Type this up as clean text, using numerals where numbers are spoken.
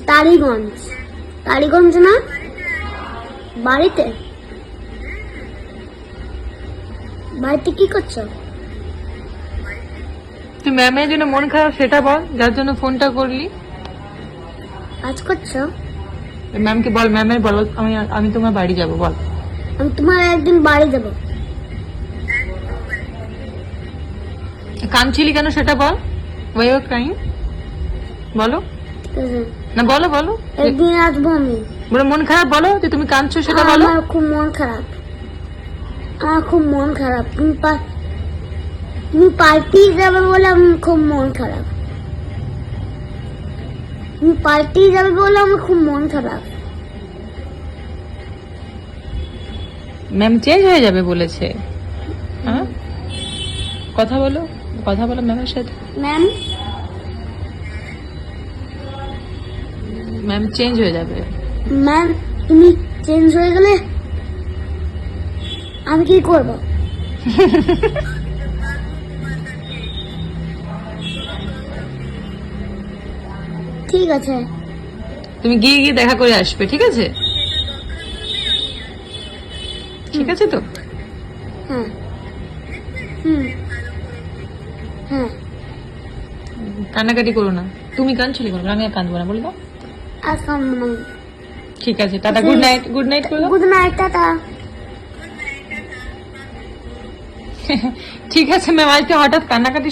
টালিগঞ্জ। টালিগঞ্জ না? বাড়িতে? বাড়িতে কি করছো? তুই ম্যামের জন্য মন খারাপ সেটা বল, যার জন্য ফোনটা করলি। কাজ করছো? ম্যামকে বল, ম্যামের বলো আমি তোমার বাড়ি যাব, বল। আমি তোমার একদিন বাড়ি যাবো। কাঁদছিলি কেন সেটা বল। Y you crying? বলো ঠিক আছে, না, বলো বলো। একদিন আসবো আমি। বলো মন খারাপ, বলো যে তুমি কাঁদছো সেটা বলো। আমার খুব মন খারাপ, আমার খুব মন খারাপ। তুমি পার্টি যাবে বলে আমার খুব মন খারাপ। তুমি পার্টি যাবে বলে আমার খুব মন খারাপ। ম্যাম চেঞ্জ হয়ে যাবে বলেছে। হ্যাঁ, কথা বলো, কথা বলো ম্যামের সাথে। ম্যাম, ম্যাম চেঞ্জ হয়ে যাবে। ম্যাম তুমি চেঞ্জ হয়ে গেলে আমি কি করব? ঠিক আছে, তুমি গিয়ে গিয়ে দেখা করে আসবে, ঠিক আছে? ঠিক আছে তো? হ্যাঁ, হুম, হ্যাঁ। কান্নাকাটি করো না। তুমি কাঁদছিলে কেন? আমি আর কাঁদবো না, বলে দাও। আর কামড় না। ঠিক আছে, tata, good night, good night করে দাও। Good night, tata. ঠিক আছে ম্যাম, আজকে হঠাৎ কান্নাকাটি